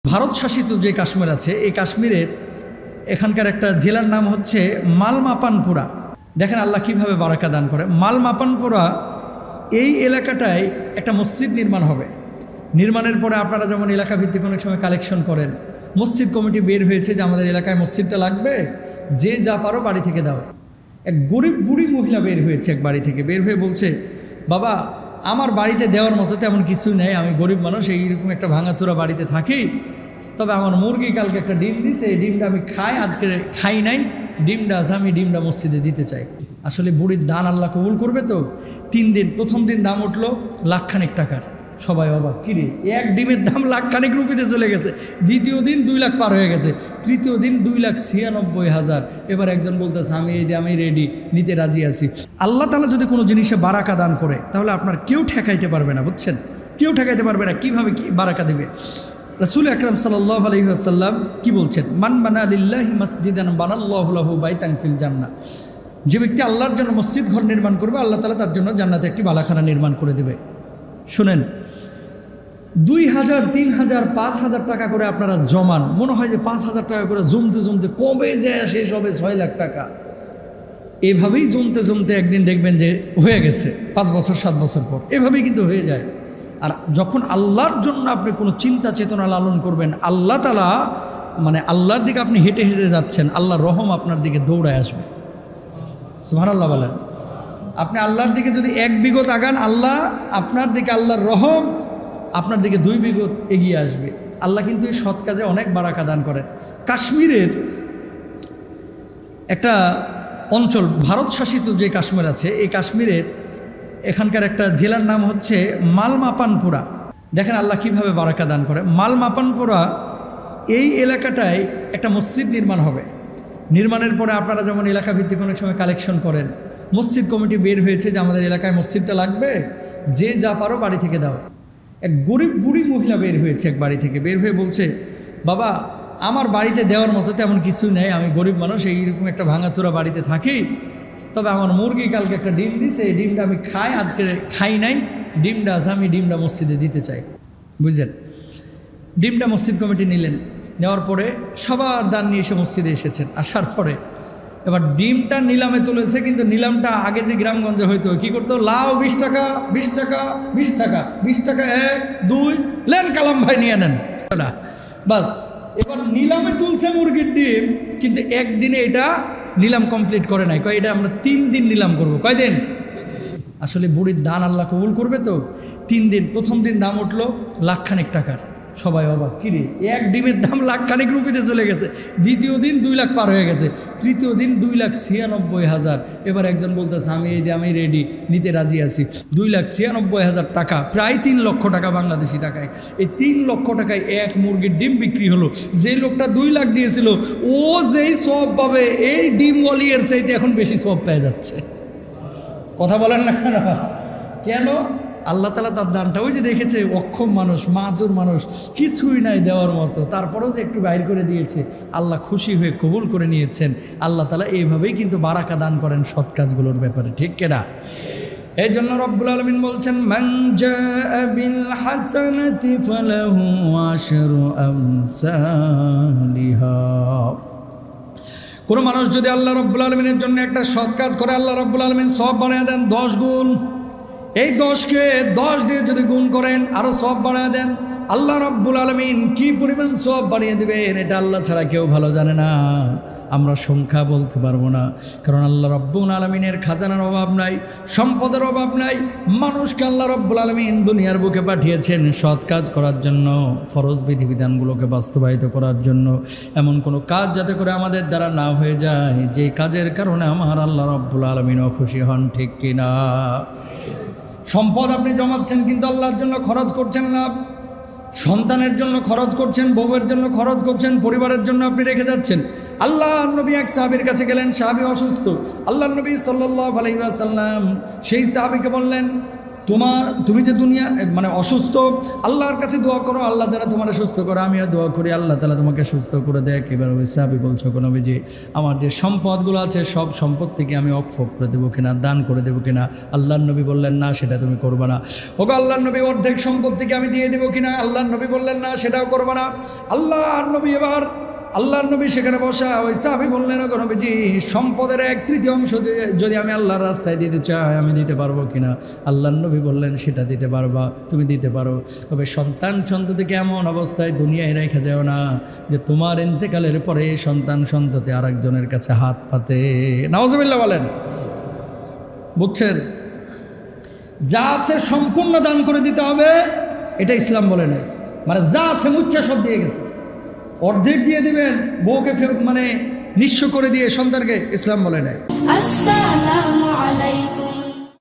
ভারত শাসিত যে কাশ্মীর আছে এই কাশ্মীরের এখানকার একটা জেলার নাম হচ্ছে মালমাপানপুরা। দেখেন আল্লাহ কিভাবে বারাকা দান করে। মালমাপানপুরা এই এলাকাটায় একটা মসজিদ নির্মাণ হবে। নির্মাণের পরে আপনারা যেমন এলাকা ভিত্তিক অনেক সময় কালেকশন করেন, মসজিদ কমিটি বের হয়েছে যে আমাদের এলাকায় মসজিদটা লাগবে, যে যা পারো বাড়ি থেকে দাও। এক গরিব বুড়ি মহিলা বের হয়েছে, এক বাড়ি থেকে বের হয়ে বলছে, বাবা আমার বাড়িতে দেওয়ার মতো তেমন কিছু নেই, আমি গরিব মানুষ, এইরকম একটা ভাঙাচোরা বাড়িতে থাকি, তবে আমার মুরগি কালকে একটা ডিম দিছে, এই ডিমটা আমি খাই, আজকে খাই নাই, ডিমটা আছে, আমি ডিমটা মসজিদে দিতে চাই। আসলে বুড়ির দান আল্লাহ কবুল করবে তো। 3 দিন, প্রথম দিন দাম উঠলো লাখখানেক টাকার। সবাই অবাক, কিরে এক ডিমের দাম লাখখানেক রুপিতে চলে গেছে। দ্বিতীয় দিন 2 লাখ পার হয়ে গেছে। তৃতীয় দিন 2,96,000। এবার একজন বলতেছে আমি এই দিয়ে আমি রেডি, নিতে রাজি আছি। আল্লাহ তাআলা যদি কোনো জিনিসে বারাকা দান করে তাহলে আপনার কেউ ঠেকাইতে পারবে না, বুঝছেন? কেউ ঠেকাইতে পারবে না। কিভাবে কি বারাকা দিবে? রাসূল আকরাম সাল্লাল্লাহু আলাইহি ওয়াসাল্লাম কি বলছেন? মান বানা লিল্লাহি মাসজিদান বানাল্লাহু লাহু বাইতান ফিল জান্নাহ। যে ব্যক্তি আল্লাহর জন্য মসজিদ ঘর নির্মাণ করবে, আল্লাহ তাআলা তার জন্য জান্নাতে একটি বালাখানা নির্মাণ করে দেবে। শুনেন, 2,000, 3,000, 5,000 টাকা করে আপনারা জমান, মনে হয় যে 5,000 টাকা করে জমতে জমতে কবে যায় শেষ হবে 6 লাখ টাকা। এভাবেই জমতে জমতে একদিন দেখবেন যে হয়ে গেছে 5 বছর 7 বছর পর, এভাবেই কিন্তু হয়ে যায়। আর যখন আল্লাহর জন্য আপনি কোনো চিন্তা চেতনা লালন করবেন, আল্লাহ তাআলা আল্লাহর দিকে আপনি হেঁটে হেঁটে যাচ্ছেন, আল্লাহর রহম আপনার দিকে দৌড়ায় আসবে। সুবহানাল্লাহ বলেন। আপনি আল্লাহর দিকে যদি 1 বিঘত আগান, আল্লাহ আপনার দিকে, আল্লাহর রহম আপনার দিকে 2 বিঘত এগিয়ে আসবে। আল্লাহ কিন্তু এই সৎ কাজে অনেক বারাকা দান করেন। কাশ্মীরের একটা অঞ্চল, ভারত শাসিত যে কাশ্মীর আছে এই কাশ্মীরের এখানকার একটা জেলার নাম হচ্ছে মালমাপানপুরা। দেখেন আল্লাহ কিভাবে বারাকা দান করে। মালমাপানপুরা এই এলাকাটায় একটা মসজিদ নির্মাণ হবে। নির্মাণের পরে আপনারা যেমন এলাকা ভিত্তিক অনেক সময় কালেকশন করেন, মসজিদ কমিটি বের হয়েছে যে আমাদের এলাকায় মসজিদটা লাগবে, যে যা পারো বাড়ি থেকে দাও। এক গরিব বুড়ি মহিলা বের হয়েছে, এক বাড়ি থেকে বের হয়ে বলছে, বাবা আমার বাড়িতে দেওয়ার মতো তেমন কিছু নেই, আমি গরিব মানুষ, এইরকম একটা ভাঙাচোরা বাড়িতে থাকি, তবে আমার মুরগি কালকে একটা ডিম দিছে, এই ডিমটা আমি খাই, আজকে খাই নাই, ডিমটা আছে, আমি ডিমটা মসজিদে দিতে চাই। বুঝলেন? ডিমটা মসজিদ কমিটি নিলেন, নেওয়ার পরে সবার দান নিয়ে এসে মসজিদে এসেছেন। আসার পরে এবার ডিমটা নিলামে তুলেছে, কিন্তু নিলামটা আগে যে গ্রামগঞ্জে হইতো কী করতো, লাউ 20 টাকা, 20 টাকা, 20 টাকা, 20 টাকা 1 2 লেন কালাম ভাই নিয়ে নেন, বাস। এবার নিলামে তুলছে মুরগির ডিম, কিন্তু একদিনে এটা নিলাম কমপ্লিট করে নাই। কয় এটা আমরা 3 দিন নিলাম করবো। কয়দিন? আসলে বুড়ির দান আল্লাহ কবুল করবে তো। 3 দিন, প্রথম দিন দাম উঠলো লাখখানেক টাকার। সবাই অবাক, কিরে এক ডিমের দাম লাখখানেক রুপিতে চলে গেছে। দ্বিতীয় দিন 2 লাখ পার হয়ে গেছে। তৃতীয় দিন 2,96,000। এবার একজন বলতেছে আমি এই দিয়ে আমি রেডি, নিতে রাজি আছি। 2,96,000 টাকা, প্রায় 3 লক্ষ টাকা বাংলাদেশি টাকায়। এই 3 লক্ষ টাকায় এক মুরগির ডিম বিক্রি হলো। যে লোকটা 2 লাখ দিয়েছিল ও যেই সব পাবে, এই ডিমওয়ালি এর চাইতে এখন বেশি সব পেয়ে যাচ্ছে। কথা বলেন না কেন? কেন? আল্লাহ তাআলা তার দানটা, ওই যে দেখেছে অক্ষম মানুষ, মাজুর মানুষ, কিছুই নাই দেওয়ার মতো, তারপরেও যে একটু বাইর করে দিয়েছে, আল্লাহ খুশি হয়ে কবুল করে নিয়েছেন। আল্লাহ তাআলা এইভাবেই কিন্তু বারাকা দান করেন সৎ কাজগুলোর ব্যাপারে, ঠিক কিনা? এই জন্য রব্বুল আলামিন বলছেন, মান জাআ বিল হাসানাতি ফালাহু আশরু আমসালিহা। কোনো মানুষ যদি আল্লাহ রব্বুল আলামিনের জন্য একটা সৎ কাজ করে, আল্লাহ রব্বুল আলামিন সওয়াব বাড়ায় দেন 10 গুণ। এই 10কে 10 দিয়ে যদি গুণ করেন আরো সওয়াব বাড়ায় দেন, আল্লাহ রাব্বুল আলামিন কি পরিমাণ সওয়াব বাড়িয়ে দিবেন এটা আল্লাহ ছাড়া কেউ ভালো জানে না। আমরা সংখ্যা বলতে পারবো না, কারণ আল্লাহ রাব্বুল আলামিনের খাজানার অভাব নাই, সম্পদের অভাব নাই। মানুষকে আল্লাহ রাব্বুল আলামিন দুনিয়ার বুকে পাঠিয়েছেন সৎ কাজ করার জন্য, ফরজ বিধিবিধানগুলোকে বাস্তবায়িত করার জন্য। এমন কোনো কাজ যাতে করে আমাদের দ্বারা না হয়ে যায় যে কাজের কারণে আমার আল্লাহ রাব্বুল আলামিন অখুশি হন, ঠিক কিনা? সম্পদ আপনি জমাচ্ছেন কিন্তু আল্লাহর জন্য খরচ করছেন না, সন্তানের জন্য খরচ করছেন, বউয়ের জন্য খরচ করছেন, পরিবারের জন্য আপনি রেখে যাচ্ছেন। আল্লাহ নবী এক সাহাবীর কাছে গেলেন, সাহাবী অসুস্থ। আল্লাহ নবী সাল্লাল্লাহু আলাইহি ওয়াসাল্লাম সেই সাহাবীকে বললেন, তুমি যে দুনিয়া মানে অসুস্থ, আল্লাহর কাছে দোয়া করো, আল্লাহ যারা তোমার সুস্থ করো, আমিও দোয়া করি আল্লাহ তাআলা তোমাকে সুস্থ করে দেয়। এবার ওই সাহাবী বলছো কোন নবীজি, আমার যে সম্পদগুলো আছে সব সম্পদ থেকে আমি অক্ষ করে দেবো কিনা, দান করে দেবো কিনা? আল্লাহর নবী বললেন না, সেটা তুমি করবে না। ওগো আল্লাহর নবী, অর্ধেক সম্পদ থেকে আমি দিয়ে দেবো কিনা? আল্লাহর নবী বললেন না, সেটাও করবে না। আল্লাহর নবী সেখানে বসা, ওই সাহাবী বললেন ওগো নবীজি, সম্পদের 1/3 অংশ যদি আমি আল্লাহর রাস্তায় দিতে চাই আমি দিতে পারবো কিনা? আল্লাহর নবী বললেন সেটা দিতে পারবা, তুমি দিতে পারো, তবে সন্তান সন্ততিকে এমন অবস্থায় দুনিয়ায় রেখে যাও না যে তোমার ইন্তেকালের পরে সন্তান সন্ততি আরেকজনের কাছে হাত পাতে। নাউজুবিল্লাহ বলেন। বুঝছেন? যা আছে সম্পূর্ণ দান করে দিতে হবে, এটা ইসলাম বলে নাই। মানে যা আছে মুচ্ছা সব দিয়ে গেছে, অর্ধেক দিয়ে দিবেন, বউকে মানে নিঃস্ব করে দিয়ে সন্তানকে, ইসলাম বলে নাই। আসসালামু আলাইকুম।